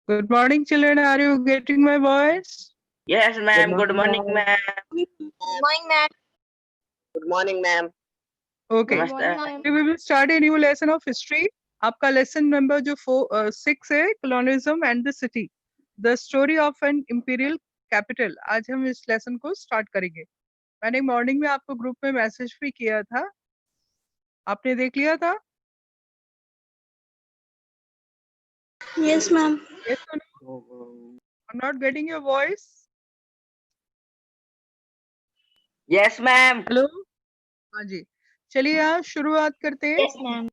Good morning, children. Are you getting my voice? Yes, ma'am. Good morning, ma'am. Morning, ma'am. Good morning, ma'am. Okay. नमस्ते. We will start a new lesson of history. आपका lesson number जो 6 है, colonialism and the city, the story of an imperial capital. आज हम इस lesson को start करेंगे. मैंने morning में आपको group में message भी किया था. आपने देख लिया था? Yes, ma'am. Yes or no? I'm not getting your voice. Yes, ma'am. Hello? हाँ जी. चलिए आज शुरुआत करते हैं. Yes, ma'am.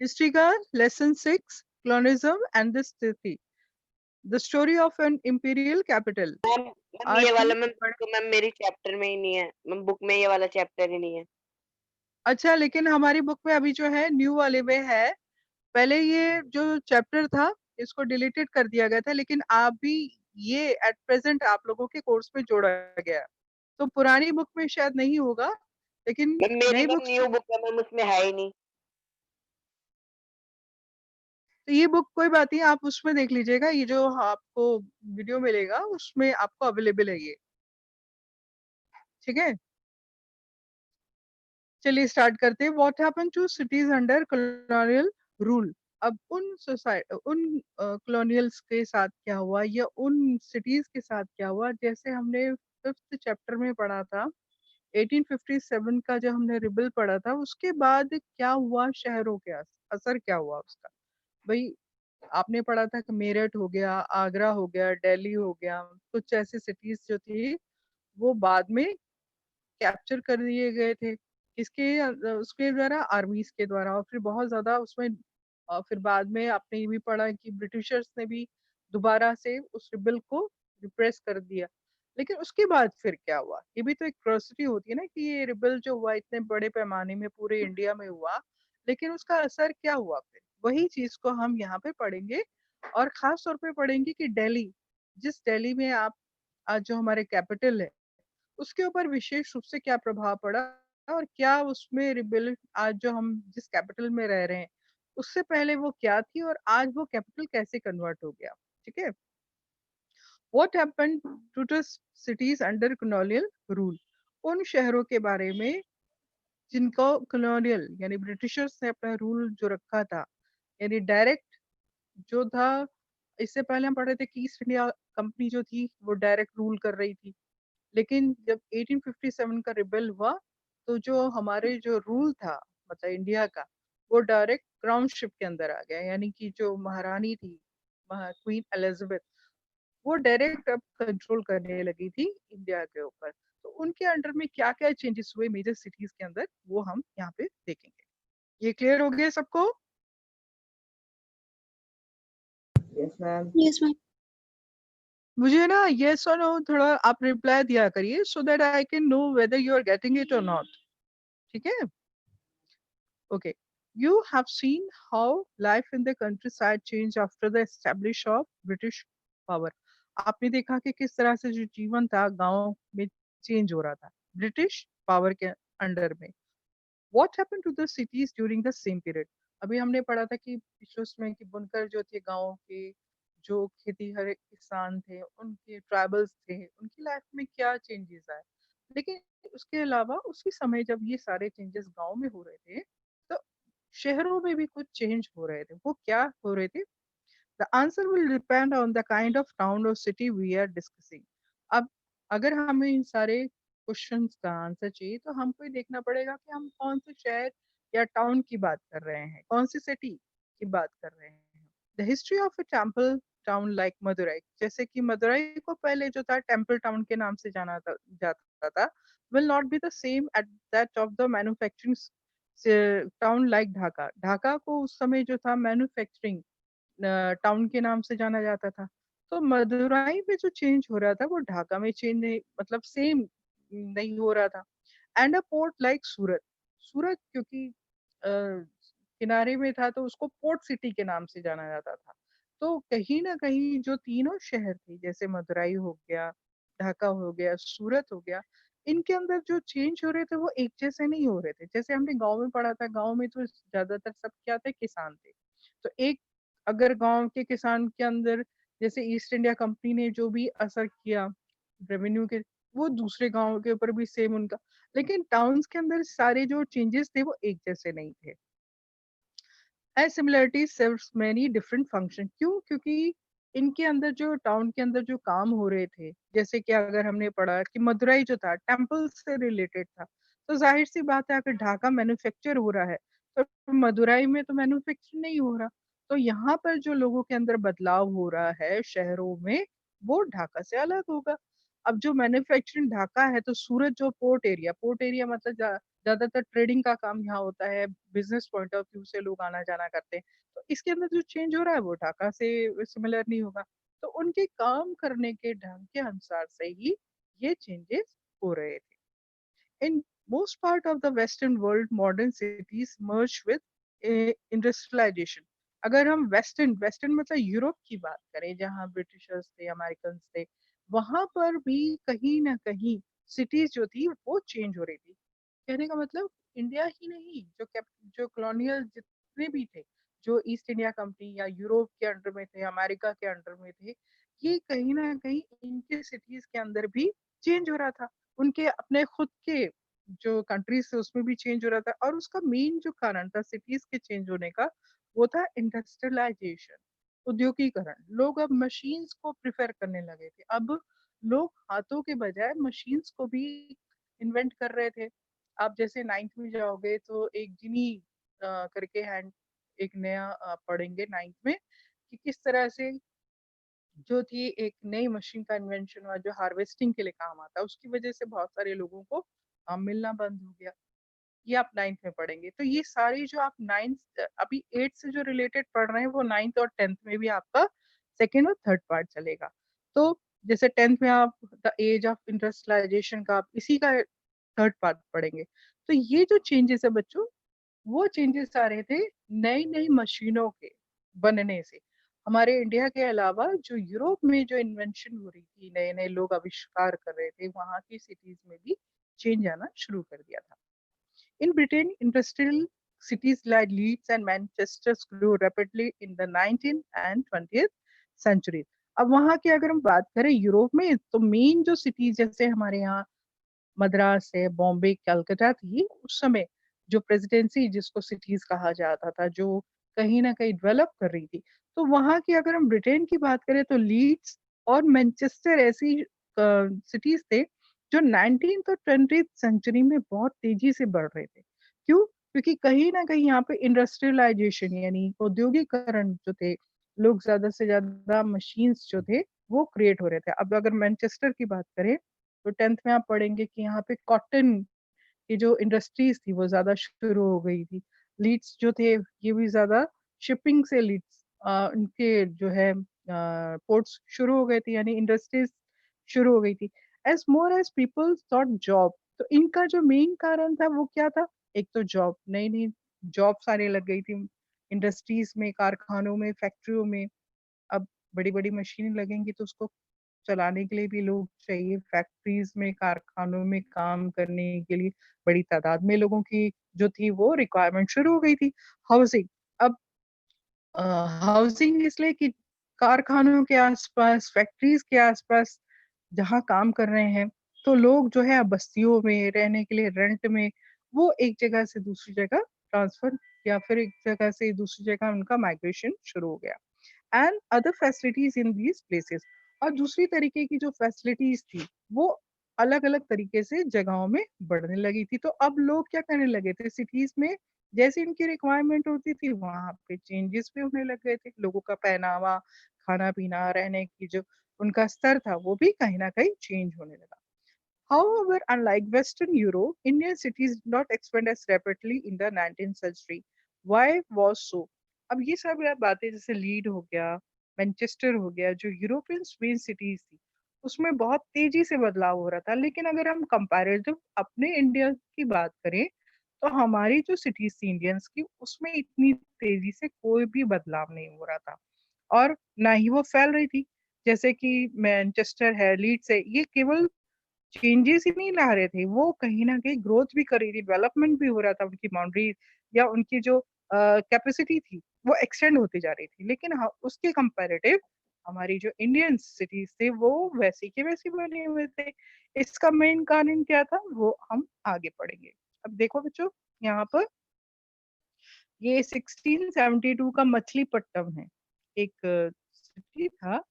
हिस्ट्री का lesson 6 colonialism and the city, the story of an imperial capital. Ma'am आज ये वाला हम मैम तो मैम मेरी चैप्टर में ही नहीं है मैम, बुक में ये वाला चैप्टर ही नहीं है। अच्छा, लेकिन हमारी बुक में अभी जो है न्यू वाले में है. पहले ये जो चैप्टर था इसको डिलीटेड कर दिया गया था, लेकिन अभी ये एट प्रेजेंट आप लोगों के कोर्स में जोड़ा गया है. तो पुरानी बुक में शायद नहीं होगा, लेकिन मैम मेरी नई मैम बुक न्यू बुक है मैम, उसमें है ही नहीं। तो ये बुक कोई बात नहीं, आप उसमें देख लीजिएगा. ये जो आपको वीडियो मिलेगा उसमें आपको अवेलेबल है ये. ठीक है, चलिए स्टार्ट करते हैं. What happened to cities under colonial rule. अब उन कॉलोनियल्स के साथ क्या हुआ या उन सिटीज के साथ क्या हुआ, जैसे हमने 5th चैप्टर में पढ़ा था 1857 का जो हमने रिबल पढ़ा था, उसके बाद क्या हुआ शहरों के असर क्या हुआ उसका. भाई आपने पढ़ा था कि मेरठ हो गया, आगरा हो गया, दिल्ली हो गया, कुछ ऐसी सिटीज जो थी वो बाद में कैप्चर कर दिए गए थे. उसके द्वारा, आर्मीज के द्वारा. और फिर बहुत ज्यादा उसमें फिर बाद में आपने ये भी पढ़ा कि ब्रिटिशर्स ने भी दोबारा से उस रिबल को रिप्रेस कर दिया. लेकिन उसके बाद फिर क्या हुआ, ये भी तो एक क्यूरियोसिटी होती है ना कि ये रिबल जो हुआ इतने बड़े पैमाने में पूरे इंडिया में हुआ, लेकिन उसका असर क्या हुआ. फिर वही चीज को हम यहाँ पे पढ़ेंगे, और खास तौर पे पढ़ेंगे कि दिल्ली, जिस दिल्ली में आप आज जो हमारे कैपिटल है, उसके ऊपर विशेष रूप से क्या प्रभाव पड़ा, और क्या उसमें रिबेल आज जो हम जिस कैपिटल में रह रहे हैं उससे पहले वो क्या थी, और आज वो कैपिटल कैसे कन्वर्ट हो गया. ठीक है. What happened to the cities under colonial rule. उन शहरों के बारे में जिनको कॉलोनियल यानी ब्रिटिशर्स ने अपना रूल जो रखा था, यानी डायरेक्ट जो था. इससे पहले हम पढ़ रहे थे कि ईस्ट इंडिया कंपनी जो थी वो डायरेक्ट रूल कर रही थी. लेकिन जब 1857 का रिबेल हुआ, तो जो हमारे जो रूल था मतलब इंडिया का, वो डायरेक्ट क्राउन शिप के अंदर आ गया. यानी कि जो महारानी थी, क्वीन एलिजाबेथ, वो डायरेक्ट अब कंट्रोल करने लगी थी इंडिया के ऊपर. तो उनके अंडर में क्या क्या चेंजेस हुए मेजर सिटीज के अंदर, वो हम यहाँ पे देखेंगे. ये क्लियर हो गया सबको? Yes, ma'am. Yes, ma'am. मुझे ना यस और नो थोड़ा आप रिप्लाई दिया करिए, so that I can know whether you are getting it और नॉट. ठीक है. Okay, you have seen how life in the countryside changed after the establish of British power. आपने देखा कि किस तरह से जो जीवन था गांव में चेंज हो रहा था ब्रिटिश पावर के अंडर में. What happened to the cities during the same period? अभी हमने पढ़ा था कि पिछले उसमें कि बुनकर जो थे गांव के, जो खेती हरे किसान थे, उनके ट्राइबल्स थे, उनकी लाइफ में क्या चेंजेस आए. लेकिन उसके अलावा उसी समय जब ये सारे चेंजेस गांव में हो रहे थे, तो शहरों में भी कुछ चेंज हो रहे थे. वो क्या हो रहे थे? The answer will depend on the kind of town और सिटी वी आर डिस्कसिंग. अब अगर हमें इन सारे क्वेश्चंस का आंसर चाहिए, तो हमको ये देखना पड़ेगा कि हम कौन से शहर या टाउन की बात कर रहे हैं, कौन सी सिटी की बात कर रहे हैं. The history of a temple town like Madurai, जैसे कि मदुरई को पहले जो था टेम्पल टाउन के नाम से जाता था, will not be the same at that of the manufacturing town like Dhaka. Dhaka को उस समय जो था मैन्युफैक्चरिंग टाउन के नाम से जाना जाता था. तो मदुराई में जो चेंज हो रहा था वो ढाका में चेंज नहीं, मतलब सेम नहीं हो रहा था. एंड अ पोर्ट लाइक सूरत, सूरत क्योंकि किनारे में था तो उसको पोर्ट सिटी के नाम से जाना जाता था. तो कहीं ना कहीं जो तीनों शहर थे, जैसे मदुराई हो गया, ढाका हो गया, सूरत हो गया, इनके अंदर जो चेंज हो रहे थे वो एक जैसे नहीं हो रहे थे. जैसे हमने गांव में पढ़ा था, गांव में तो ज्यादातर सब क्या थे, किसान थे. तो एक अगर गाँव के किसान के अंदर जैसे ईस्ट इंडिया कंपनी ने जो भी असर किया रेवेन्यू के, वो दूसरे गाँव के ऊपर भी सेम उनका, लेकिन टाउन्स के अंदर सारे जो चेंजेस थे वो एक जैसे नहीं थे। As similarities serves many different function. क्यों? क्योंकि इनके अंदर जो टाउन के अंदर जो काम हो रहे थे, जैसे कि अगर हमने पढ़ा कि मदुरई जो था टेम्पल से रिलेटेड था, तो जाहिर सी बात है अगर ढाका मैन्युफैक्चर हो रहा है तो मदुरई में तो मैन्युफैक्चर नहीं हो रहा। तो यहाँ पर जो लोगों के अंदर बदलाव हो रहा है शहरों में, वो ढाका से अलग होगा। अब जो मैन्युफैक्चरिंग ढाका है, तो सूरत जो पोर्ट एरिया मतलब ज्यादातर ट्रेडिंग का काम यहाँ होता है, बिजनेस पॉइंट ऑफ व्यू से लोग आना जाना करते हैं। तो इसके अंदर जो चेंज हो रहा है वो ढाका से सिमिलर नहीं होगा। तो उनके काम करने के ढंग के अनुसार से ही ये चेंजेस हो रहे थे। In most part of the Western world, modern cities merge with industrialization. अगर हम वेस्टर्न मतलब यूरोप की बात करें, जहाँ ब्रिटिशर्स थे, अमेरिकन थे, वहां पर भी कहीं ना कहीं सिटीज जो थी वो चेंज हो रही थी। कहने का मतलब इंडिया ही नहीं, जो कॉलोनियल जितने भी थे, जो ईस्ट इंडिया कंपनी या यूरोप के अंडर में थे, अमेरिका के अंडर में थे, ये कहीं ना कहीं इनके सिटीज के अंदर भी चेंज हो रहा था। उनके अपने खुद के जो कंट्रीज थे उसमें भी चेंज हो रहा था, और उसका मेन जो कारण था सिटीज के चेंज होने का, वो था इंडस्ट्रियलाइजेशन, उद्योगीकरण। लोग अब मशीन्स को प्रिफर करने लगे थे। अब लोग हाथों के बजाय मशीन्स को भी इन्वेंट कर रहे थे। आप जैसे नाइन्थ में जाओगे तो एक जिनी करके हैंड एक नया पढ़ेंगे नाइन्थ में, कि किस तरह से जो थी एक नई मशीन का इन्वेंशन हुआ जो हार्वेस्टिंग के लिए काम आता है। उसकी वजह से बहुत सारे लोगों को काम मिलना बंद हो गया। ये आप नाइन्थ में पढ़ेंगे। तो ये सारी जो आप नाइन्थ अभी एट्थ से जो रिलेटेड पढ़ रहे हैं वो नाइन्थ और टेंथ में भी आपका सेकेंड और थर्ड पार्ट चलेगा। तो जैसे टेंथ में आप द एज ऑफ इंडस्ट्रियलाइजेशन का आप इसी का थर्ड पार्ट पढ़ेंगे। तो ये जो चेंजेस है बच्चों, वो चेंजेस आ रहे थे नई नई मशीनों के बनने से। हमारे इंडिया के अलावा जो यूरोप में जो इन्वेंशन हो रही थी, नए नए लोग आविष्कार कर रहे थे, वहां की सिटीज में भी चेंज आना शुरू कर दिया था। In Britain, industrial cities like Leeds and Manchester grew rapidly in the 19th and 20th centuries. अब वहाँ की अगर हम बात करें यूरोप में, तो मेन जो सिटीज जैसे हमारे यहाँ मद्रास है, बॉम्बे, कलकत्ता थी, उस समय जो प्रेसिडेंसी जिसको सिटीज कहा जाता था, जो कहीं ना कहीं डेवलप कर रही थी, तो वहाँ की अगर हम ब्रिटेन की बात करें तो लीड्स और मैनचेस्टर ऐसी सिटीज थे जो 19th और 20th सेंचुरी में बहुत तेजी से बढ़ रहे थे। क्यों? क्योंकि कहीं ना कहीं यहाँ पे इंडस्ट्रियलाइजेशन यानी औद्योगिकरण जो थे, लोग ज्यादा से ज्यादा मशीन्स जो थे वो क्रिएट हो रहे थे। अब अगर मैनचेस्टर की बात करें तो टेंथ में आप पढ़ेंगे कि यहाँ पे कॉटन की जो इंडस्ट्रीज थी वो ज्यादा शुरू हो गई थी। लीड्स जो थे ये भी ज्यादा शिपिंग से लीड्स उनके जो है पोर्ट्स शुरू हो गए थे, यानी इंडस्ट्रीज शुरू हो गई थी। As more as people thought job, तो इनका जो मेन कारण था वो क्या था? एक तो जॉब, नई नई जॉब सारे लग गई थी इंडस्ट्रीज में, कारखानों में, फैक्ट्रियों में। अब बड़ी बड़ी मशीनें लगेंगी तो उसको चलाने के लिए भी लोग चाहिए। फैक्ट्रीज में, कारखानों में काम करने के लिए बड़ी तादाद में लोगों की जो थी वो रिक्वायरमेंट शुरू हो गई थी। हाउसिंग, अब हाउसिंग इसलिए कि कारखानों के आसपास, फैक्ट्रीज के आसपास जहाँ काम कर रहे हैं, तो लोग जो है अब बस्तियों में रहने के लिए रेंट में, वो एक जगह से दूसरी जगह ट्रांसफर, या फिर एक जगह से दूसरी जगह उनका माइग्रेशन शुरू हो गया। And other facilities in these places, और दूसरी तरीके की जो फैसिलिटीज थी वो अलग अलग तरीके से जगहों में बढ़ने लगी थी। तो अब लोग क्या करने लगे थे, सिटीज में जैसे इनकी रिक्वायरमेंट होती थी वहां पे चेंजेस भी होने लग गए थे। लोगों का पहनावा, खाना पीना, रहने की जो उनका स्तर था वो भी कहीं ना कहीं चेंज होने लगा। However, unlike Western Europe, Indian cities did not expand as rapidly in the 19th century. Why was so? अब ये सब बातें जैसे लीड हो गया, मैनचेस्टर हो गया, जो यूरोपियन मेन सिटीज थी, उसमें बहुत तेजी से बदलाव हो रहा था। लेकिन अगर हम कंपैरेटिव अपने इंडिया की बात करें, तो हमारी जो सिटीज थी इंडियंस की, उसमें इतनी तेजी से कोई भी बदलाव नहीं हो रहा था, और ना ही वो फैल रही थी। जैसे कि मैनचेस्टर है, लीड्स है, ये केवल चेंजेस ही नहीं ला रहे थे, वो कहीं ना कहीं ग्रोथ भी कर रही थी, डेवलपमेंट भी हो रहा था। उनकी बाउंड्री या उनकी जो कैपेसिटी थी वो एक्सटेंड होती जा रही थी, लेकिन उसके कंपैरेटिव हमारी जो इंडियन सिटीज थे वो वैसी के वैसी बने हुए थे। इसका मेन कारण क्या था वो हम आगे पढ़ेंगे। अब देखो बच्चों, यहाँ पर ये 1672 का मछलीपट्टनम है, एक सिटी था।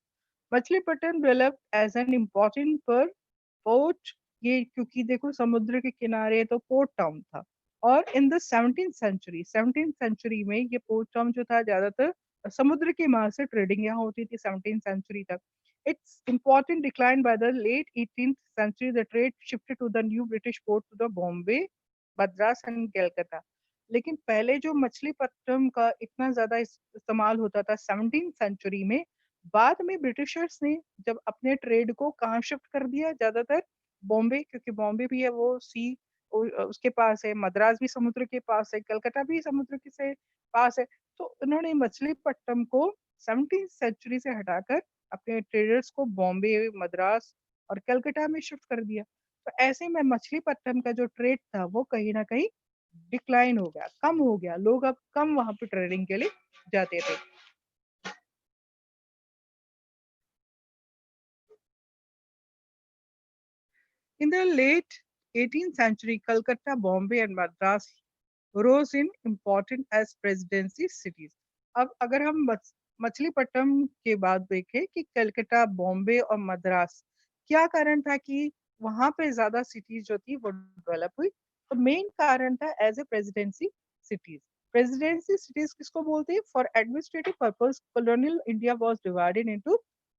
Machilipatnam develop as an important पर पोर्ट, ये क्योंकि देखो समुद्र के किनारे तो पोर्ट टाउन था। और इन द 17th सेंचुरी में ये पोर्ट टाउन जो था ज्यादातर समुद्र के मार्ग से ट्रेडिंग यहाँ होती थी 17th सेंचुरी तक। It's important decline by the late 18th century, the trade shifted to the new British port to the Bombay, Madras and Calcutta. लेकिन पहले जो मछलीपट्टनम का इतना ज्यादा इस्तेमाल होता था 17th सेंचुरी में, बाद में ब्रिटिशर्स ने जब अपने ट्रेड को कहाँ शिफ्ट कर दिया, ज्यादातर बॉम्बे, क्योंकि बॉम्बे भी है वो सी उसके पास है, मद्रास भी समुद्र के पास है, कलकत्ता भी समुद्र के से पास है। तो उन्होंने मछलीपट्टनम को 17th सेंचुरी से हटाकर अपने ट्रेडर्स को बॉम्बे, मद्रास और कलकत्ता में शिफ्ट कर दिया। तो ऐसे में मछलीपट्टनम का जो ट्रेड था वो कहीं ना कहीं डिक्लाइन हो गया, कम हो गया, लोग अब कम वहां पे ट्रेडिंग के लिए जाते थे। In the late 18th century, Calcutta, Bombay and Madras rose in importance as presidency cities. अब अगर हम मछलीपट्टनम के बाद देखें कि कलकत्ता, बॉम्बे और मद्रास, क्या कारण था कि वहां पे ज्यादा सिटीज जो थी वो डेवलप हुई? तो मेन कारण था as a presidency cities. Presidency cities किसको बोलते हैं? For administrative purpose colonial India was divided into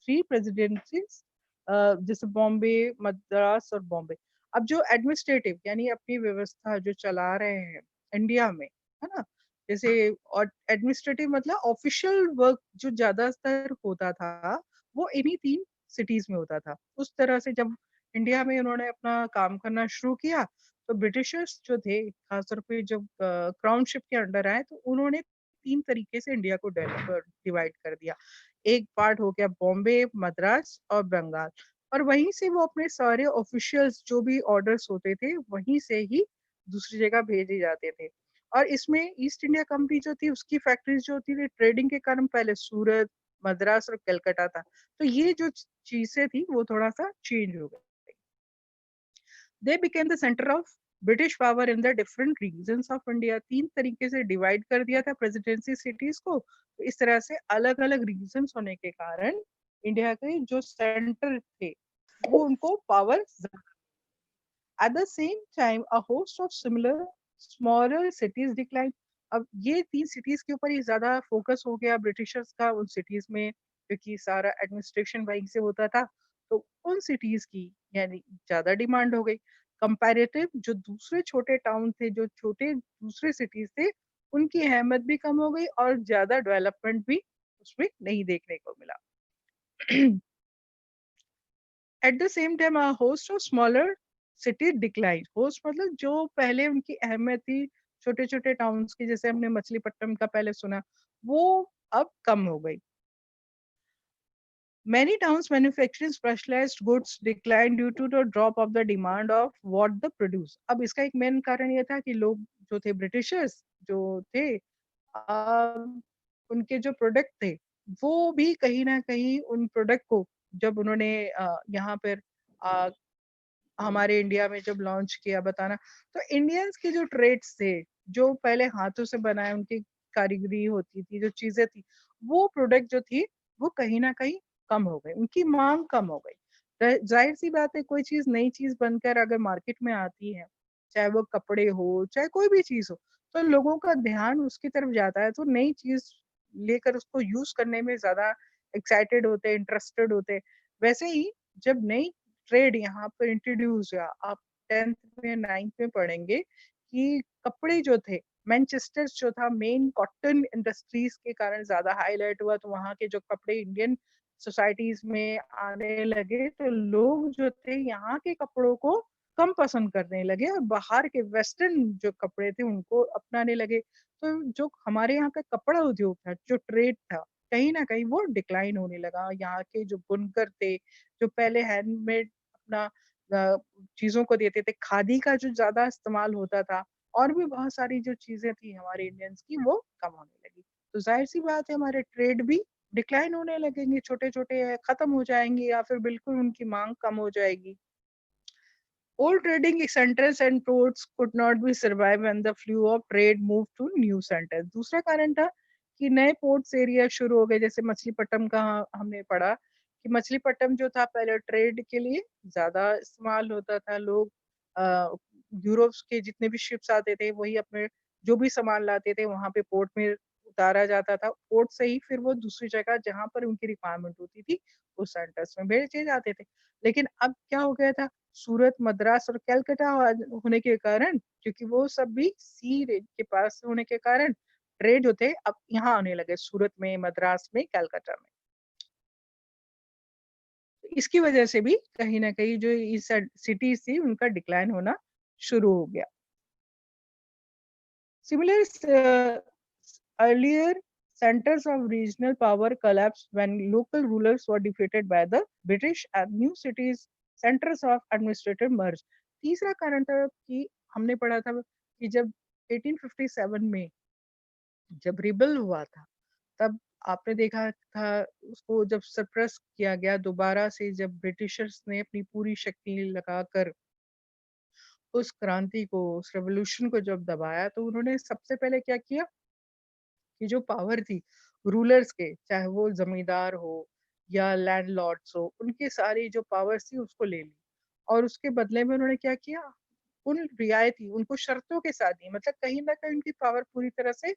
3 presidencies, जैसे बॉम्बे, मद्रास और बॉम्बे। अब जो एडमिनिस्ट्रेटिव यानी अपनी व्यवस्था जो चला रहे हैं इंडिया में, है ना, जैसे, और एडमिनिस्ट्रेटिव मतलब ऑफिशियल वर्क जो ज्यादातर होता था वो इन्हीं 3 सिटीज में होता था। उस तरह से जब इंडिया में उन्होंने अपना काम करना शुरू किया तो ब्रिटिशर्स जो थे खासतौर पे जब क्राउनशिप के अंडर आए तो उन्होंने 3 तरीके से इंडिया को डिवाइड कर दिया। एक पार्ट हो गया बॉम्बे, मद्रास और बंगाल, और वहीं से वो अपने सारे ऑफिशियल्स जो भी ऑर्डर्स होते थे वहीं से ही दूसरी जगह भेजे जाते थे। और इसमें ईस्ट इंडिया कंपनी जो थी उसकी फैक्ट्रीज जो होती थी ट्रेडिंग के कारण पहले सूरत, मद्रास और कलकत्ता था। तो ये जो चीजें थी वो थोड़ा सा चेंज हो गई। They became the centre of British power in the different regions of India. 3 तरीके से डिवाइड कर दिया था प्रेसिडेंसी सिटीज को। तो इस तरह से अलग अलग रीजन्स होने के कारण इंडिया के जो सेंटर थे वो उनको power. At the same time, a host of similar smaller cities declined. अब ये 3 सिटीज के ऊपर ही ज्यादा फोकस हो गया ब्रिटिशर्स का उन सिटीज में, क्योंकि सारा एडमिनिस्ट्रेशन वहीं से होता था। तो उन सिटीज की यानी ज्यादा डिमांड हो गई। कंपैरेटिव जो दूसरे छोटे टाउन थे, जो छोटे दूसरे सिटीज थे, उनकी अहमियत भी कम हो गई और ज्यादा डेवलपमेंट भी उसमें नहीं देखने को मिला। At the same time a host of smaller city decline. Host मतलब जो पहले उनकी अहमियत थी छोटे छोटे टाउन्स की, जैसे हमने मछलीपट्टनम का पहले सुना, वो अब कम हो गई। Many towns manufacturing specialized goods declined due to the drop of the demand of what they produce. अब इसका एक मेन कारण ये था कि लोग जो थे ब्रिटिशर्स जो थे, उनके जो प्रोडक्ट थे वो भी कहीं ना कहीं उन प्रोडक्ट को जब उन्होंने यहाँ पर हमारे इंडिया में जब लॉन्च किया, बताना, तो इंडियंस के जो ट्रेड्स थे जो पहले हाथों से बनाए उनकी कारीगरी होती थी, जो चीजें थी, वो प्रोडक्ट जो थी वो कहीं ना कहीं कम हो गई, उनकी मांग कम हो गई। जाहिर सी बात है, कोई चीज नई चीज बनकर अगर मार्केट में आती है, चाहे वो कपड़े हो चाहे कोई भी चीज हो, तो लोगों का ध्यान उसकी तरफ जाता है, तो नई चीज लेकर उसको यूज करने में ज्यादा एक्साइटेड होते, इंटरेस्टेड होते। वैसे ही जब नई ट्रेड यहाँ पर इंट्रोड्यूस हुआ, आप 10th में 9th में पढ़ेंगे कि कपड़े जो थे, मैनचेस्टर जो था मेन कॉटन इंडस्ट्रीज के कारण ज्यादा हाईलाइट हुआ, तो वहाँ के जो कपड़े इंडियन सोसाइटीज में आने लगे तो लोग जो थे यहाँ के कपड़ों को कम पसंद करने लगे और बाहर के वेस्टर्न जो कपड़े थे उनको अपनाने लगे। तो जो हमारे यहाँ का कपड़ा उद्योग था, जो ट्रेड था, कहीं ना कहीं वो डिक्लाइन होने लगा। यहाँ के जो बुनकर थे, जो पहले हैंडमेड अपना चीजों को देते थे, खादी का जो ज्यादा इस्तेमाल होता था, और भी बहुत सारी जो चीजें थी हमारे इंडियंस की, वो कम होने लगी। तो जाहिर सी बात है हमारे ट्रेड भी डिक्लाइन होने लगेंगे, छोटे छोटे खत्म हो जाएंगे या फिर बिल्कुल उनकी मांग कम हो जाएगी। Old trading centers and ports could not be survive when the flow of trade moved to new centers. दूसरा कारण था कि नए पोर्ट्स एरिया शुरू हो गए, जैसे मछलीपट्टनम का हमने पढ़ा कि मछलीपट्टनम जो था पहले ट्रेड के लिए ज्यादा इस्तेमाल होता था। लोग यूरोप के जितने भी शिप्स आते थे वही अपने जो भी सामान लाते थे वहां पे पोर्ट में उतारा जाता था। पोर्ट से ही फिर वो दूसरी जगह जहां पर उनकी रिक्वायरमेंट होती थी उस सेंटर्स में भेजे जाते थे। लेकिन अब क्या हो गया था, सूरत, मद्रास और कलकत्ता होने के कारण, क्योंकि वो सब भी सी के पास होने के कारण ट्रेड होते अब यहाँ आने लगे, सूरत में, मद्रास में, कलकत्ता में। इसकी वजह से भी कहीं ना कहीं जो इस सिटीज थी उनका डिक्लाइन होना शुरू हो गया। Similar earlier centers of regional power collapsed when local rulers were defeated by the British and new cities centers of administrative merged। तीसरा कारण था कि हमने पढ़ा था कि जब 1857 में जब रिबल हुआ था तब आपने देखा था उसको जब सप्रेस किया गया दोबारा से, जब ब्रिटिशर्स ने अपनी पूरी शक्ति लगाकर उस क्रांति को, उस रेवोल्यूशन को जब दबाया, तो उन्होंने सबसे पहले क्या किया कि जो पावर थी रूलर्स के, चाहे वो जमींदार हो या लैंडलॉर्ड्स हो, उनकी सारी जो पावर्स थी उसको ले ली। और उसके बदले में उन्होंने क्या किया, उन रियायती उनको शर्तों के साथ दी, मतलब कहीं ना कहीं उनकी पावर पूरी तरह से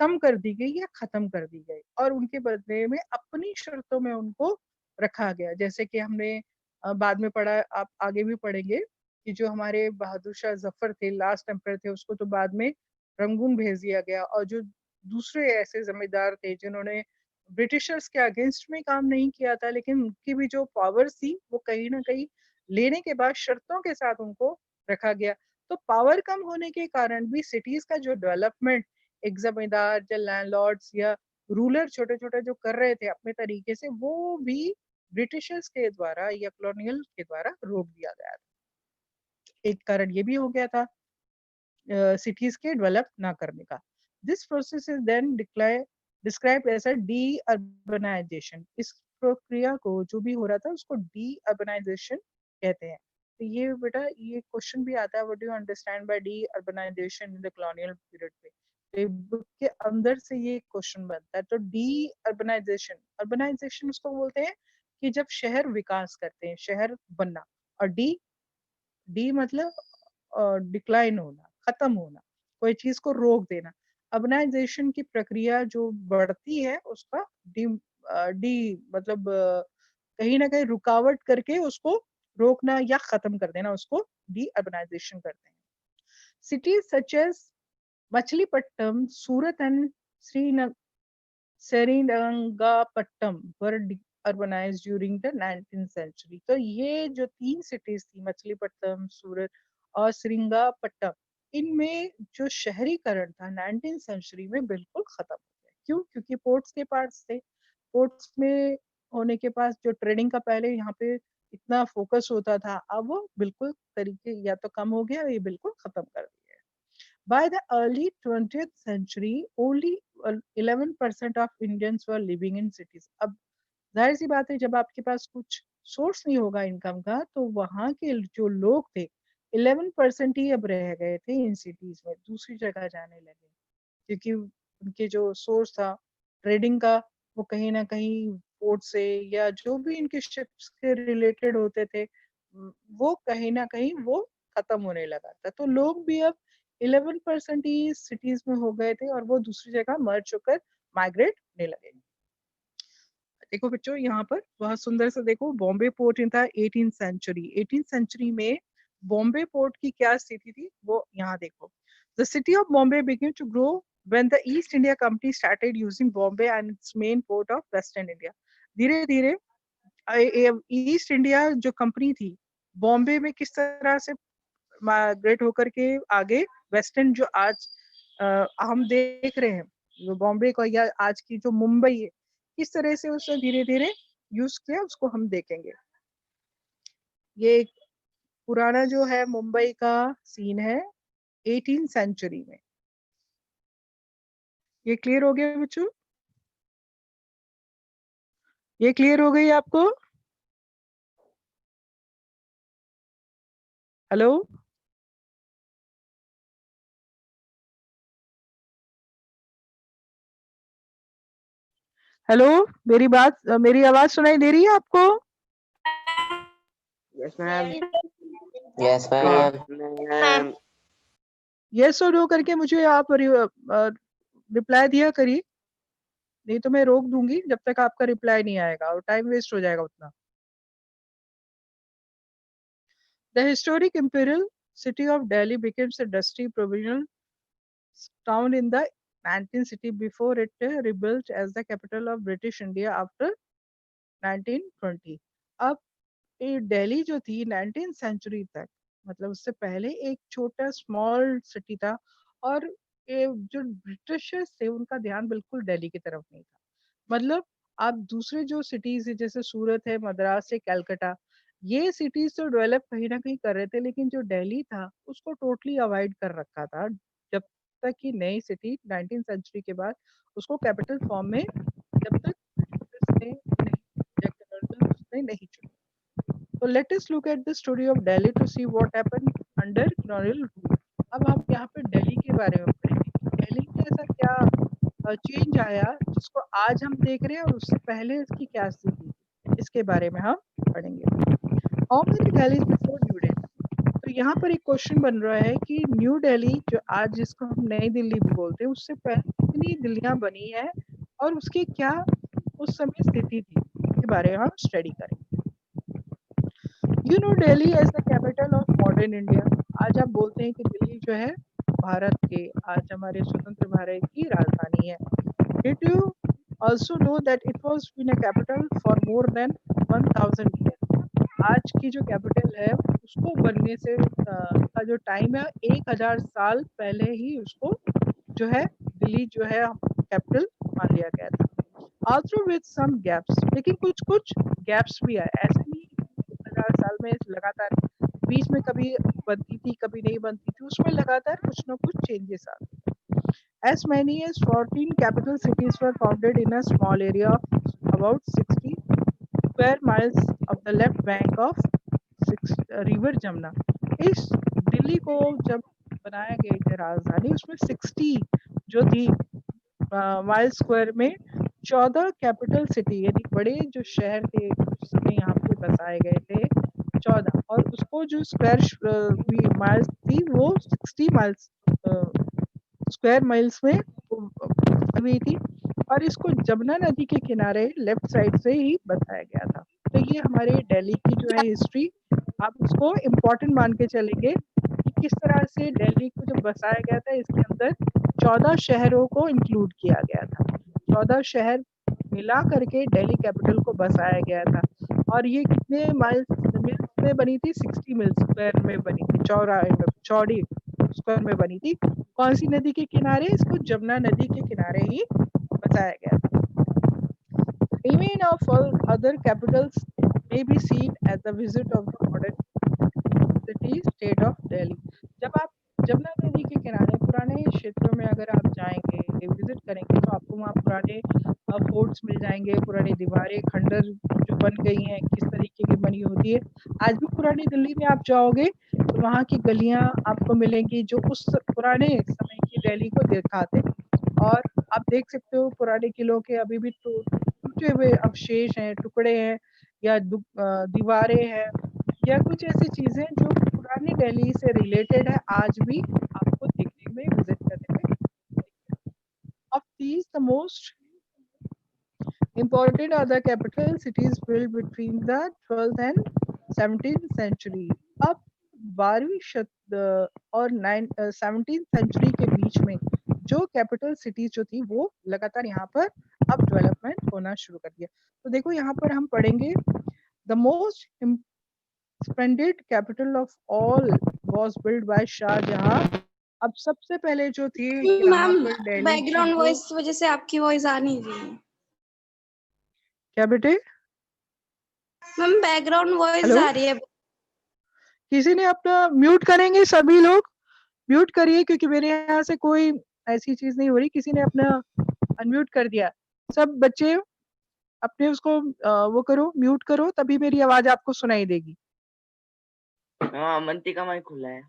कम कर दी गई या खत्म कर दी गई और उनके बदले में अपनी शर्तों में उनको रखा गया। जैसे कि हमने बाद में पढ़ा, आप आगे भी पढ़ेंगे कि जो हमारे बहादुर शाह जफर थे, लास्ट एम्पर थे, उसको तो बाद में रंगून भेज दिया गया। और जो दूसरे ऐसे जमींदार थे जिन्होंने ब्रिटिशर्स के अगेंस्ट में काम नहीं किया था, लेकिन उनकी भी जो पावर्स थी वो कहीं ना कहीं लेने के बाद शर्तों के साथ उनको रखा गया। तो पावर कम होने के कारण भी सिटीज का जो डेवलपमेंट एक जमींदार या लैंडलॉर्ड्स या रूलर छोटे छोटे जो कर रहे थे अपने तरीके से, वो भी ब्रिटिशर्स के द्वारा या कॉलोनियल के द्वारा रोक दिया गया था। एक कारण ये भी हो गया था सिटीज के डेवलप ना करने का। This process is then describe as a deurbanisation. इस प्रक्रिया को जो भी हो रहा था उसको डी अर्बनाइजेशन कहते हैं। तो ये बेटा ये क्वेश्चन भी आता है, what do you understand by deurbanisation in the colonial period पे। तो बुक के अंदर से ये क्वेश्चन बनता है। तो डी अर्बनाइजेशन, अर्बनाइजेशन उसको बोलते हैं कि जब शहर विकास करते हैं, शहर बनना। और डी, डी मतलब डिक्लाइन होना, खत्म होना, कोई चीज को रोक देना। अर्बनाइजेशन की प्रक्रिया जो बढ़ती है उसका डी, डी मतलब कहीं ना कहीं रुकावट करके उसको रोकना या खत्म कर देना, उसको डी अर्बनाइजेशन करते हैं। Cities such as Machilipatnam, Surat and Srinagar, Seringapatam were urbanised during the 19th century. तो ये जो तीन सिटीज थी, मछलीपट्टनम, सूरत और श्रीरंगापट्टम, इनमें जो शहरीकरण था 19th सेंचुरी में बिल्कुल खत्म हो गया। क्यों? क्योंकि पोर्ट्स के पास थे। पोर्ट्स में होने के पास जो ट्रेडिंग का पहले यहाँ पे इतना फोकस होता था, अब वो बिल्कुल तरीके या तो कम हो गया या ये बिल्कुल खत्म कर दिया। By the early 20th century, only 11% of Indians were living in cities. अब जाहिर सी बात है जब आपके पास कुछ सोर्स नहीं होगा इनकम का, तो वहाँ के जो लोग थे 11% ही अब रह गए थे इन सिटीज में, दूसरी जगह जाने लगे क्योंकि उनके जो सोर्स था ट्रेडिंग का वो कहीं ना कहीं पोर्ट से या जो भी इनके शिप्स के रिलेटेड होते थे वो कहीं ना कहीं वो खत्म होने लगा था। तो लोग भी अब 11% ही सिटीज में हो गए थे और वो दूसरी जगह मर्ज होकर माइग्रेट होने लगे। देखो बच्चों यहाँ पर बहुत सुंदर से देखो, बॉम्बे पोर्ट था 18th सेंचुरी। 18th सेंचुरी में बॉम्बे पोर्ट की क्या स्थिति थी वो यहाँ देखो। The city of Bombay began to grow when the East India Company started using Bombay and its main port of Western India। धीरे धीरे ईस्ट इंडिया जो कंपनी थी बॉम्बे में किस तरह से माइग्रेट होकर के आगे वेस्टर्न जो आज हम देख रहे हैं, जो बॉम्बे का या आज की जो मुंबई है, किस तरह से उसने धीरे धीरे यूज किया उसको हम देखेंगे। ये एक पुराना जो है मुंबई का सीन है 18th सेंचुरी में। ये क्लियर हो गया बच्चों? ये क्लियर हो गई आपको? हेलो? हेलो, मेरी आवाज सुनाई दे रही है आपको? Yes, ma'am. Yes, ma'am. Ma'am yes और नो करके मुझे आप रिप्लाई दिया करिए, नहीं तो मैं रोक दूंगी जब तक आपका रिप्लाई नहीं आएगा और टाइम वेस्ट हो जाएगा उतना। The historic imperial city of Delhi becomes a dusty provincial town in the 19th city before it rebuilt as the capital of British India after 1920। अब ये दिल्ली जो थी 19th सेंचुरी तक, मतलब उससे पहले एक छोटा स्मॉल सिटी था और ये जो ब्रिटिशर्स थे उनका ध्यान बिल्कुल दिल्ली की तरफ नहीं था। मतलब आप दूसरे जो सिटीज है जैसे सूरत है, मद्रास है, कलकत्ता, ये सिटीज तो डेवलप कहीं ना कहीं कर रहे थे, लेकिन जो दिल्ली था उसको टोटली अवॉइड कर रखा था जब तक कि नई सिटी 19th सेंचुरी के बाद उसको कैपिटल फॉर्म में जब तक ब्रिटिशर्स ने या colonials ने नहीं चुना। So let us look at the story of Delhi to see what happened under colonial rule। अब हम यहाँ पे दिल्ली के बारे में पढ़ेंगे, दिल्ली में ऐसा क्या चेंज आया जिसको आज हम देख रहे हैं और उससे पहले इसकी क्या स्थिति थी, इसके बारे में हम पढ़ेंगे। How many Delhi before New Delhi? तो यहाँ पर एक क्वेश्चन बन रहा है कि न्यू दिल्ली जो आज जिसको हम नई दिल्ली भी बोलते हैं उससे पहले कितनी दिल्लियां बनी है और उसकी क्या उस समय स्थिति थी, इसके बारे में हम स्टडी करेंगे। You know Delhi as the capital of modern India. आज आप बोलते हैं कि दिल्ली जो है भारत के, आज हमारे स्वतंत्र भारत की राजधानी है। Did you also know that it was been a capital for more than 1000 year. आज की जो कैपिटल है उसको बनने से का जो टाइम है 1000 साल पहले ही उसको जो है दिल्ली जो है कैपिटल मान लिया गया था। Also with some gaps, लेकिन कुछ कुछ गैप्स भी आए, ऐसे नहीं 1000 साल में लगातार बीच में कभी बनती थी कभी नहीं बनती थी, उसमें लगातार कुछ ना कुछ चेंजेस आते। As many as 14 capital cities were founded in a small area of about 60 square miles of the left bank of river Jamna। इस दिल्ली को जब बनाया गया थी राजधानी, उसमें 60 जो थी माइल स्क्वायर में 14 कैपिटल सिटी यानी बड़े जो शहर थे उस समय यहाँ पे बसाए गए थे 14, और उसको जो स्क्वायर माइल्स थी वो 60 माइल्स स्क्वायर माइल्स में हुई थी, और इसको जमुना नदी के किनारे लेफ्ट साइड से ही बसाया गया था। तो ये हमारे दिल्ली की जो है हिस्ट्री, आप इसको इम्पोर्टेंट मान के चलेंगे कि किस तरह से दिल्ली को जब बसाया गया था, इसके अंदर 14 शहरों को इंक्लूड किया गया था। 14 शहर मिला करके दिल्ली कैपिटल को बसाया गया था, और ये कितने मिल्स में बनी थी? 60 मिल स्क्वायर में बनी थी, चौड़ी स्क्वायर में बनी थी। कौन सी नदी के किनारे? इसको जमुना नदी के किनारे ही बसाया गया था। Remain of all other capitals may be seen at the visit of the modern city state of Delhi। जब आप जमुना नदी के किनारे पुराने क्षेत्रों में अगर आप जाएंगे, विजिट करेंगे, तो आपको वहाँ पुराने फोर्ट्स मिल जाएंगे, पुरानी दीवारें खंडर जो बन गई हैं किस तरीके की बनी होती है। आज भी पुरानी दिल्ली में आप जाओगे तो वहाँ की गलियाँ आपको मिलेंगी जो उस पुराने समय की दिल्ली को दिखाते, और आप देख सकते हो पुराने किलों के अभी भी टूटे हुए अवशेष हैं, टुकड़े हैं, या दीवारें हैं, या कुछ ऐसी चीजें जो पुरानी दिल्ली से रिलेटेड है, आज भी आपको देखने में, विजिट करने में। Of these, the most important are the capital cities built between the 12th and 17th century। अब 12वीं और 17th सेंचुरी के बीच में जो कैपिटल सिटीज जो थी वो लगातार यहाँ पर अब डेवलपमेंट होना शुरू कर दिया। तो देखो यहाँ पर हम पढ़ेंगे the most splendid capital of all was built by Shah Jahan. अब सबसे पहले जो थी यहाँ मैम पर दिल्ली बैकग्राउंड वॉइस की वजह से आपकी वॉइस आ नहीं रही है। क्या बेटे? Ma'am background voice hello? आ रही है। किसी ने अपना म्यूट करेंगे? सभी लोग म्यूट करिए, क्योंकि मेरे यहाँ से कोई ऐसी चीज नहीं हो रही। किसी ने अपना अनम्यूट कर दिया। सब बच्चे अपने उसको वो करो, म्यूट करो, तभी मेरी आवाज आपको सुनाई देगी। हाँ, मंती का माइक खुला है।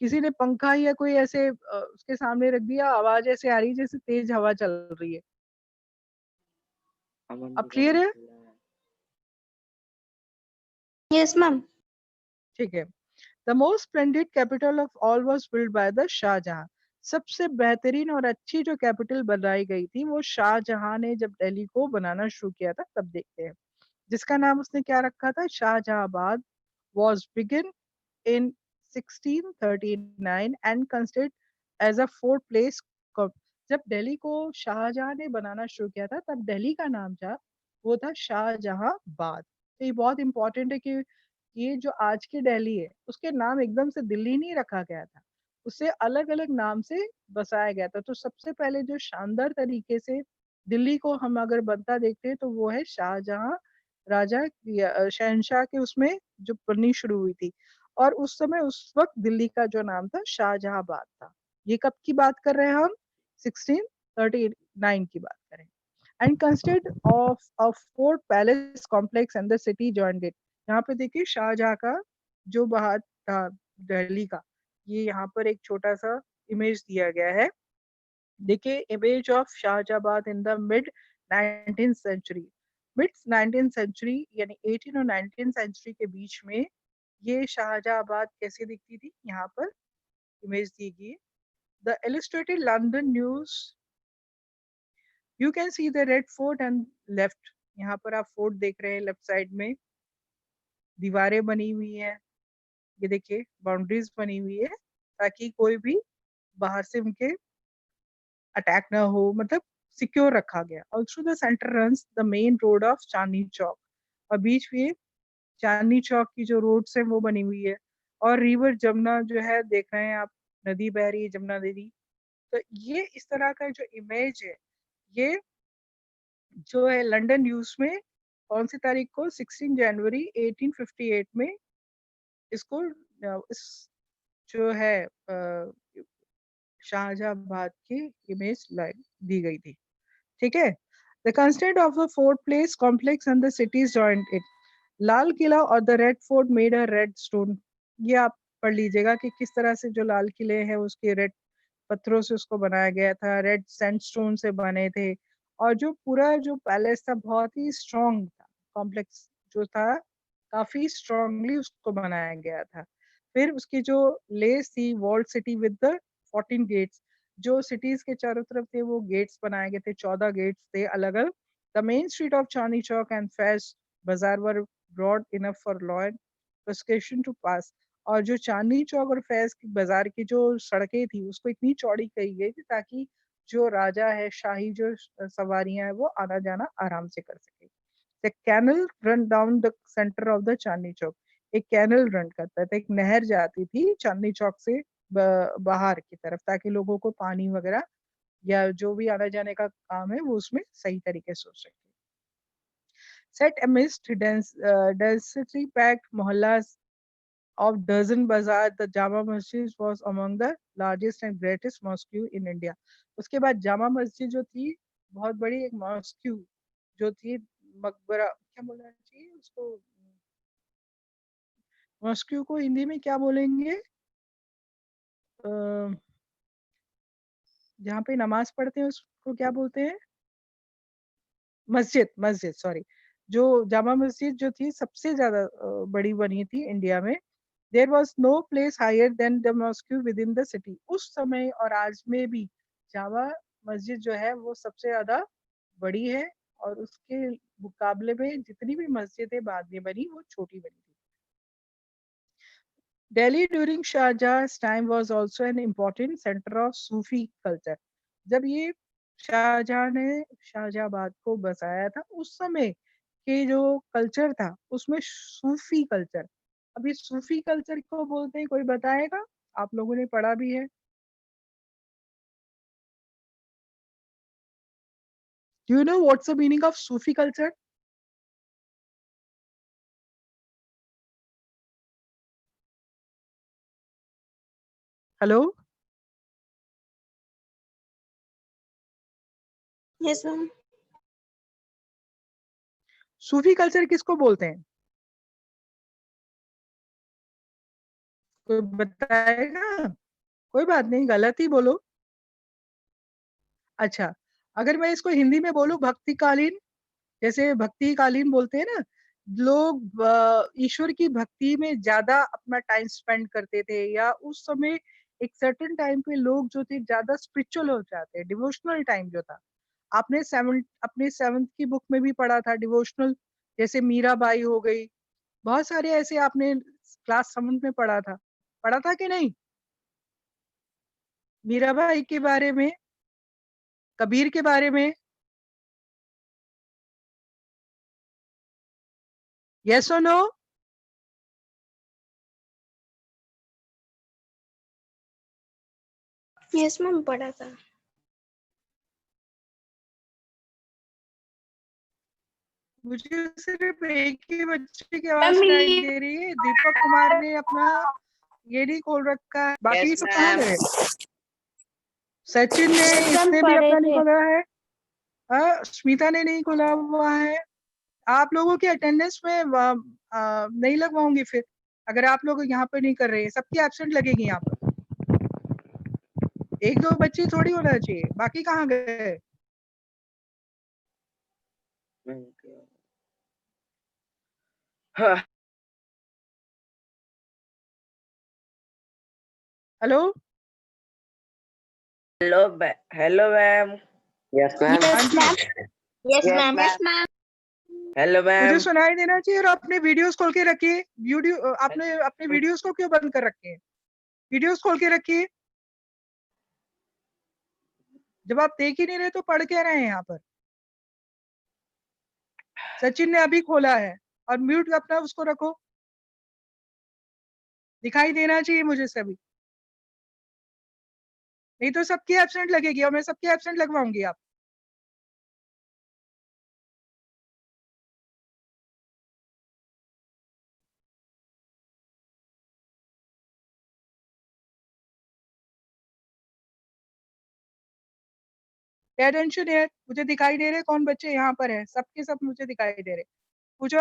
किसी ने पंखा या कोई ऐसे उसके सामने रख दिया, आवाज ऐसे आ रही है जैसे तेज हवा चल रही है। मंती अब का क्लियर माइक है? खुला है। Yes ma'am. ठीक है। The most splendid capital of all was built by the Shah Jahan. सबसे बेहतरीन और अच्छी जो कैपिटल बनाई गई थी वो शाहजहां ने जब दिल्ली को बनाना शुरू किया था तब देखते हैं। जिसका नाम उसने क्या रखा था? Shahjahanabad. was begun in 1639 and considered as a fort place. जब दिल्ली को शाहजहां ने बनाना शुरू किया था तब दिल्ली का नाम था, वो था शाहजहांबाद। तो ये बहुत इंपॉर्टेंट है कि ये जो आज की दिल्ली है उसके नाम एकदम से दिल्ली नहीं रखा गया था, उसे अलग अलग नाम से बसाया गया था। तो सबसे पहले जो शानदार तरीके से दिल्ली को हम अगर बनता देखते हैं तो वो है शाहजहां राजा शहनशाह के उसमें जो बननी शुरू हुई थी। और उस समय उस वक्त दिल्ली का जो नाम था शाहजहांबाद था। ये कब की बात कर रहे हैं हम? 1639 की बात करें। And consisted of a fort palace complex and the city joined it. यहाँ पे देखिए शाहजहां का जो बाहर था दिल्ली का, ये यहाँ पर एक छोटा सा इमेज दिया गया है। देखिए image of Shahjahanabad in the mid 19th century. Mid 19th century यानी 18 और 19th सेंचुरी के बीच में ये शाहजहांबाद कैसी दिखती थी? यहाँ पर इमेज दी गई है। The illustrated London news, you can see the red fort and left. यहाँ पर आप फोर्ट देख रहे हैं लेफ्ट साइड में, दीवारें बनी हुई हैं, ये देखिए बाउंड्रीज बनी हुई है ताकि कोई भी बाहर से उनके अटैक ना हो, मतलब सिक्योर रखा गया। Also the centre runs the main road of Chandni Chowk, और बीच में चांदनी चौक की जो रोड्स है वो बनी हुई है। और रिवर जमुना जो है देख रहे हैं आप, नदी बह रही है जमुना नदी। तो ये इस तरह का जो इमेज है, ये जो है लंदन न्यूज में कौन सी तारीख को? 16 जनवरी 1858 में इसको इस जो है शाहजहांबाद की इमेज दी गई थी। ठीक है। The constant of the fort place complex and the cities joint it. Lal Qila और the red fort made a red stone. ये आप पढ़ लीजिएगा कि किस तरह से जो लाल किले हैं उसके रेड पत्थरों से उसको बनाया गया था, रेड सैंडस्टोन से बने थे। और जो पूरा जो पैलेस था बहुत ही स्ट्रॉन्ग था, कॉम्प्लेक्स जो था काफी स्ट्रांगली उसको बनाया गया था। फिर उसकी जो लेस थी walled city with the 14 gates, जो सिटीज के चारों तरफ थे वो गेट्स बनाए गए थे, 14 गेट्स थे अलग अलग। The main street of Chandni Chowk and Faiz Bazar were broad enough for law and prosecution to pass. और जो चांदनी चौक और फैज की बाजार की जो सड़कें थी उसको इतनी चौड़ी कही गई थी ताकि जो राजा है, शाही जो सवारियां है वो आना जाना आराम से कर सके। The canal run down the centre of the Chandni Chowk. एक कैनल रन करता था, एक नहर जाती थी चांदनी चौक से बाहर की तरफ, ताकि लोगों को पानी वगैरह या जो भी आने जाने का काम है वो उसमें सही तरीके से हो सके। Set amidst densely packed mohallas of dozen bazaar, the Jama Masjid was among the largest and greatest mosque in India. उसके बाद जामा मस्जिद जो थी बहुत बड़ी एक मॉस्क्यू जो थी, मकबरा क्या बोलना चाहिए उसको, मॉस्क्यू को हिंदी में क्या बोलेंगे? जहाँ पे नमाज पढ़ते हैं उसको क्या बोलते हैं? मस्जिद, मस्जिद सॉरी। जो जामा मस्जिद जो थी सबसे ज्यादा बड़ी बनी थी इंडिया में। There was no place higher than the mosque within the city. उस समय और आज में भी जामा मस्जिद जो है वो सबसे ज्यादा बड़ी है, और उसके मुकाबले में जितनी भी मस्जिदें बाद में बनी वो छोटी बनी थी। Delhi during Shahjahan's time was also an important center of Sufi culture. जब ये शाहजहां ने शाहजहांबाद को बसाया था उस समय के जो कल्चर था उसमें सूफी कल्चर। अभी सूफी कल्चर को बोलते हैं, कोई बताएगा? आप लोगों ने पढ़ा भी है। Do you know what's the meaning of Sufi culture? Hello? Yes ma'am. Sufi culture किसको बोलते हैं? कोई बताएगा? कोई बात नहीं, गलत ही बोलो। अच्छा, अगर मैं इसको हिंदी में बोलूं, भक्तिकालीन, जैसे भक्तिकालीन बोलते हैं ना, लोग ईश्वर की भक्ति में ज्यादा अपना टाइम स्पेंड करते थे, या उस समय एक सर्टेन टाइम पे लोग जो थे ज्यादा स्पिरिचुअल हो जाते हैं, डिवोशनल टाइम जो था। आपने अपने सेवंथ की बुक में भी पढ़ा था डिवोशनल, जैसे मीराबाई हो गई, बहुत सारे ऐसे आपने क्लास 7 में पढ़ा था कि नहीं? मीराबाई के बारे में, कबीर के बारे में, यस और नो? यस मैम, पढ़ा था। मुझे सिर्फ एक ही बच्चे की आवाज मैम सुनाई ये दे रही है, दीपक कुमार ने अपना ये नहीं खोल रखा है, बाकी यस सब कहाँ मैम। गए? सचिन ने, मैम इसने भी पढ़े अपना नहीं थे। खोला है। स्मिता ने नहीं खोला हुआ है। आप लोगों की अटेंडेंस में नहीं लगवाऊंगी फिर, अगर आप लोग यहाँ पे नहीं कर रहे हैं। सबकी एब्सेंट लगेगी यहाँ पर, एक दो बच्चे थोड़ी होना चाहिए, बाकी कहाँ गए? हाँ, hello? Hello ma'am. Yes, ma'am. हाँ यस जी, ma'am. Yes yes ma'am. Ma'am. Yes ma'am. Hello मुझे मैम। सुनाई देना चाहिए। और अपने वीडियोस खोल के रखिए। वीडियो आपने अपने वीडियोस को क्यों बंद कर रखे हैं? वीडियोस खोल के रखिए। जब आप देख ही नहीं रहे तो पढ़ क्या रहे हैं यहाँ पर? सचिन ने अभी खोला है, और म्यूट अपना उसको रखो, दिखाई देना चाहिए मुझे सभी, नहीं तो सबकी एब्सेंट लगेगी और मैं सबकी एब्सेंट लगवाऊंगी। आप क्या टेंशन है? मुझे दिखाई दे रहे कौन बच्चे यहाँ पर है, सबके सब मुझे दिखाई दे रहे। पूछो,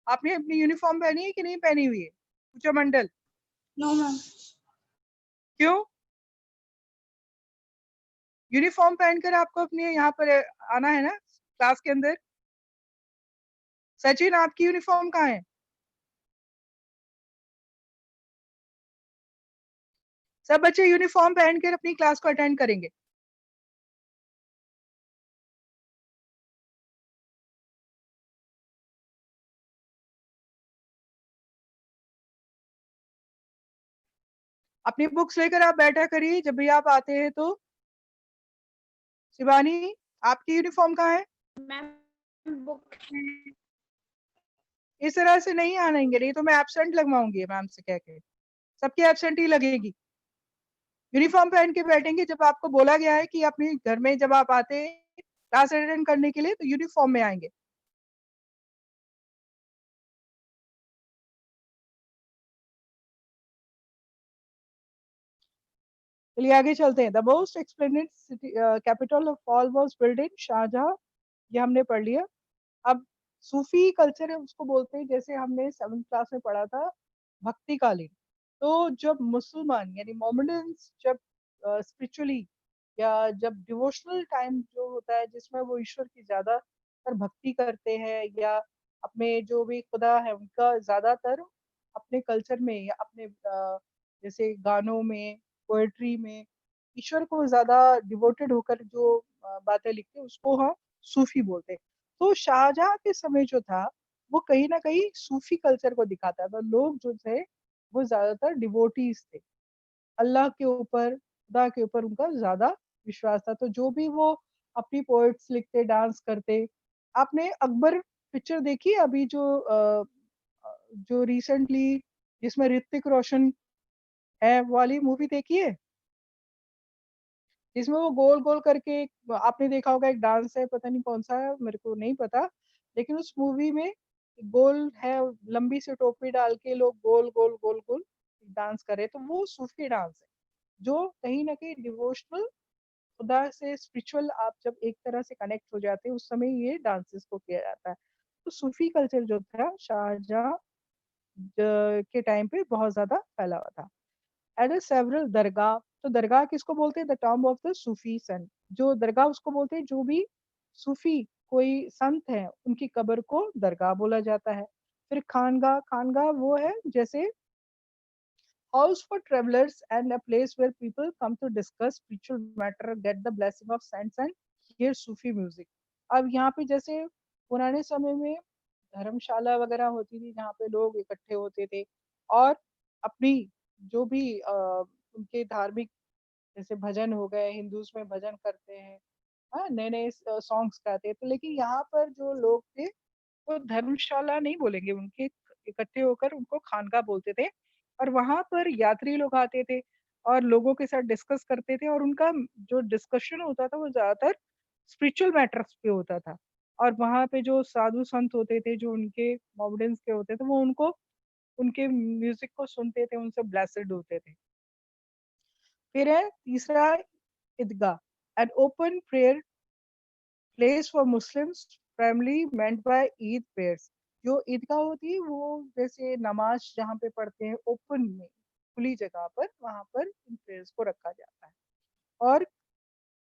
आपने अपनी यूनिफॉर्म पहनी है कि नहीं पहनी हुई है? पूछो मंडल। No ma'am. क्यों? यूनिफॉर्म पहनकर आपको अपने यहाँ पर आना है ना क्लास के अंदर। सचिन, आपकी यूनिफॉर्म कहाँ है? सब बच्चे यूनिफॉर्म पहनकर अपनी क्लास को अटेंड करेंगे। अपनी बुक्स लेकर आप बैठा करिए जब भी आप आते हैं तो। शिवानी, आपकी यूनिफॉर्म कहाँ है? Ma'am book. इस तरह से नहीं आनेंगे, नहीं तो मैं एब्सेंट लगवाऊंगी मैम से कह के। सबकी एब्सेंट ही लगेगी। यूनिफॉर्म पहन के बैठेंगे। जब आपको बोला गया है कि अपने घर में जब आप आते हैं क्लास अटेंड करने के लिए, तो यूनिफॉर्म में आएंगे। चलिए आगे चलते हैं। The most splendid city capital of all was built in Shah Jahan, ये हमने पढ़ लिया। अब सूफी कल्चर है उसको बोलते हैं, जैसे हमने 7th क्लास में पढ़ा था, भक्तिकालीन। तो जब मुसलमान यानी मोमेडियंस जब स्पिरिचुअली या जब डिवोशनल टाइम जो होता है जिसमें वो ईश्वर की ज्यादातर भक्ति करते हैं, या अपने जो भी खुदा है उनका ज्यादातर अपने कल्चर में या अपने जैसे गानों में, पोएट्री में ईश्वर को ज्यादा डिवोटेड होकर जो बातें लिखते हैं, उसको हम सूफी बोलते हैं। तो शाहजहां के समय जो था, वो कहीं ना कहीं सूफी कल्चर को दिखाता था। लोग जो थे वो ज्यादातर डिवोटीज थे, अल्लाह के ऊपर, खुदा के ऊपर उनका ज्यादा विश्वास था। तो जो भी वो अपनी पोएट्स लिखते, डांस करते। आपने अकबर पिक्चर देखी है अभी जो रिसेंटली, जिसमें ऋतिक रोशन है, वो वाली मूवी देखी है? जिसमें वो गोल गोल करके आपने देखा होगा, एक डांस है, पता नहीं कौन सा है, मेरे को नहीं पता। लेकिन उस मूवी में गोल है, लंबी सी टोपी डाल के लोग गोल गोल गोल गोल डांस कर रहे हैं। तो वो सूफी डांस है जो कहीं ना कहीं डिवोशनल खुदा से स्पिरिचुअल आप जब एक तरह से कनेक्ट हो जाते हैं, उस समय ये डांसेस को किया जाता है। तो सूफी कल्चर जो था शाहजहाँ के टाइम पे बहुत ज्यादा फैला हुआ था। एट अ सेवरल दरगाह, तो दरगाह किसको बोलते हैं? The tomb of the Sufi son. जो दरगाह उसको बोलते हैं जो भी सूफी कोई संत है उनकी कब्र को दरगाह बोला जाता है। फिर खानगाह, खानगाह वो है जैसे house for travelers and a place where people come to discuss spiritual matter, get the blessing of saints and hear Sufi music. अब यहाँ पे जैसे पुराने समय में धर्मशाला वगैरह होती थी जहाँ पे लोग इकट्ठे होते थे और अपनी जो भी उनके धार्मिक जैसे भजन हो गए, हिंदूज में भजन करते हैं, हाँ नए नए सॉन्ग्स गाते हैं। तो लेकिन यहाँ पर जो लोग थे वो धर्मशाला नहीं बोलेंगे, उनके इकट्ठे होकर उनको खानका बोलते थे। और वहां पर यात्री लोग आते थे और लोगों के साथ डिस्कस करते थे और उनका जो डिस्कशन होता था वो ज्यादातर स्पिरिचुअल मैटर्स पे होता था। और वहां पे जो साधु संत होते थे जो उनके मॉडर्न्स के होते थे वो उनको उनके म्यूजिक को सुनते थे, उनसे ब्लेसड होते थे। फिर है तीसरा ईदगाह, an open prayer place for Muslims primarily meant by Eid prayers. जो ईदगाह होती है वो जैसे नमाज जहाँ पे पढ़ते हैं ओपन में खुली जगह पर, वहां पर इन प्रेयर्स को रखा जाता है। और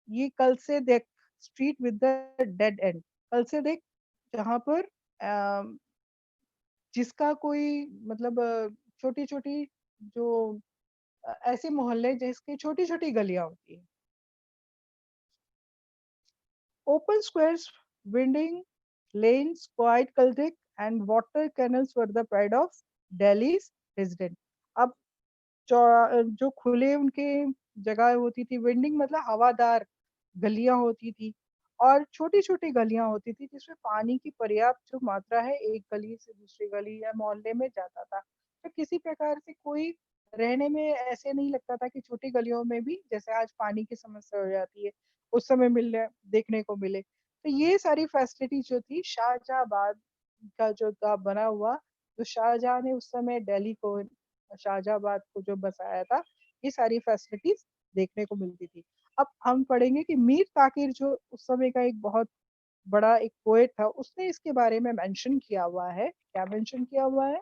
ये कल से देख street with the dead and, कल से देख जहाँ पर जिसका कोई मतलब छोटी छोटी जो ऐसे मोहल्ले जिसके छोटी छोटी गलियां होती है। Open squares, winding lanes, quiet cultic, and water canals were the pride of Delhi's resident. अब जो खुले उनके जगह होती थी, विंडिंग मतलब हवादार गलियां होती थी और छोटी छोटी गलियां होती थी जिसमें पानी की पर्याप्त जो मात्रा है एक गली से दूसरी गली या मोहल्ले में जाता था। तो किसी प्रकार से कोई रहने में ऐसे नहीं लगता था कि छोटी गलियों में भी जैसे आज पानी की समस्या हो जाती है उस समय देखने को मिले। तो ये सारी फैसिलिटी जो थी शाहजहाबाद का जो था बना हुआ, जो शाहजहां ने उस समय दिल्ली को शाहजहाबाद को जो बसाया था, ये सारी फैसिलिटीज देखने को मिलती थी। अब हम पढ़ेंगे कि मीर ताकिर जो उस समय का एक बहुत बड़ा एक पोएट था, उसने इसके बारे में मेंशन किया हुआ है। क्या मेंशन किया हुआ है?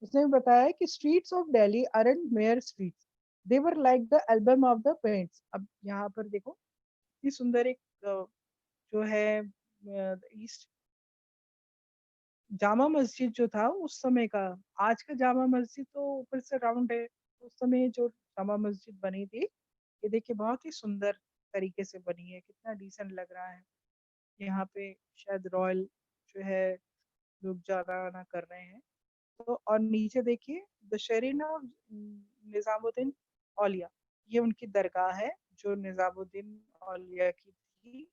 उसने बताया कि streets of Delhi aren't mere streets, they were like the album of the paints। अब यहाँ पर देखो कितनी सुंदर एक जो है ईस्ट जामा मस्जिद जो था उस समय का, आज का जामा मस्जिद तो ऊपर से राउंड है, उस समय जो जामा मस्जिद बनी थी ये देखिए बहुत ही सुंदर तरीके से बनी है, कितना डिसेंट लग रहा है। यहाँ पे शायद रॉयल जो है लोग जाना आना कर रहे हैं। तो और नीचे देखिए दशहरीना निजामुद्दीन औलिया, ये उनकी दरगाह है जो निजामुद्दीन औलिया की थी।